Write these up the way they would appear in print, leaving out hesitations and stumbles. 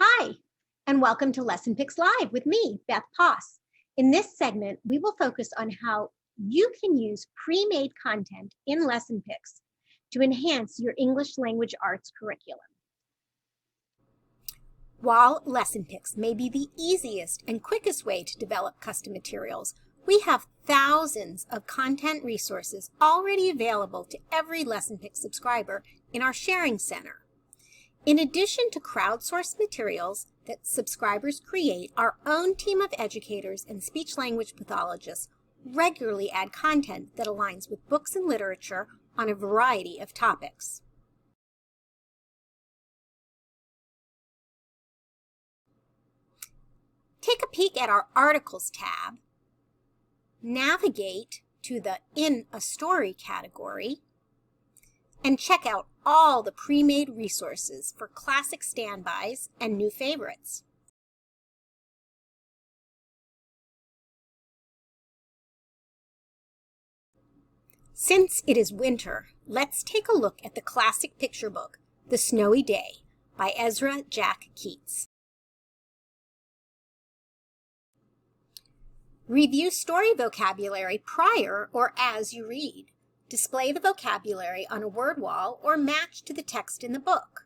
Hi, and welcome to LessonPIx Live with me, Beth Poss. In this segment, we will focus on how you can use pre-made content in LessonPIx to enhance your English language arts curriculum. While LessonPIx may be the easiest and quickest way to develop custom materials, we have thousands of content resources already available to every LessonPIx subscriber in our sharing center. In addition to crowdsourced materials that subscribers create, our own team of educators and speech-language pathologists regularly add content that aligns with books and literature on a variety of topics. Take a peek at our Articles tab, navigate to the In a Story category, and check out all the pre-made resources for classic standbys and new favorites. Since it is winter, let's take a look at the classic picture book, The Snowy Day, by Ezra Jack Keats. Review story vocabulary prior or as you read. Display the vocabulary on a word wall or match to the text in the book.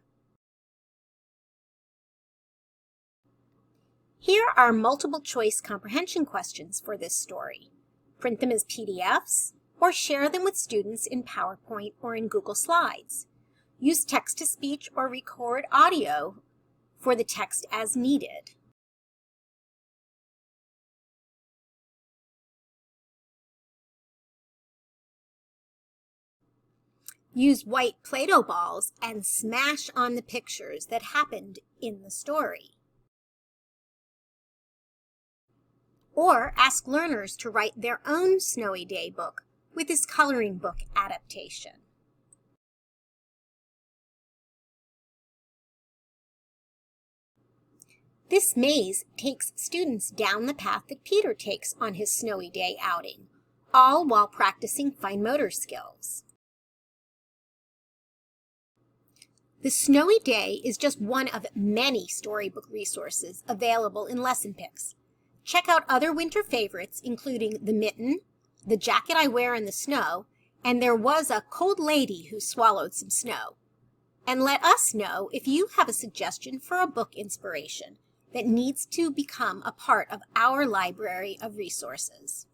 Here are multiple choice comprehension questions for this story. Print them as PDFs or share them with students in PowerPoint or in Google Slides. Use text-to-speech or record audio for the text as needed. Use white Play-Doh balls and smash on the pictures that happened in the story. Or ask learners to write their own Snowy Day book with this coloring book adaptation. This maze takes students down the path that Peter takes on his Snowy Day outing, all while practicing fine motor skills. The Snowy Day is just one of many storybook resources available in LessonPIx. Check out other winter favorites, including The Mitten, The Jacket I Wear in the Snow, and There Was a Cold Lady Who Swallowed Some Snow. And let us know if you have a suggestion for a book inspiration that needs to become a part of our library of resources.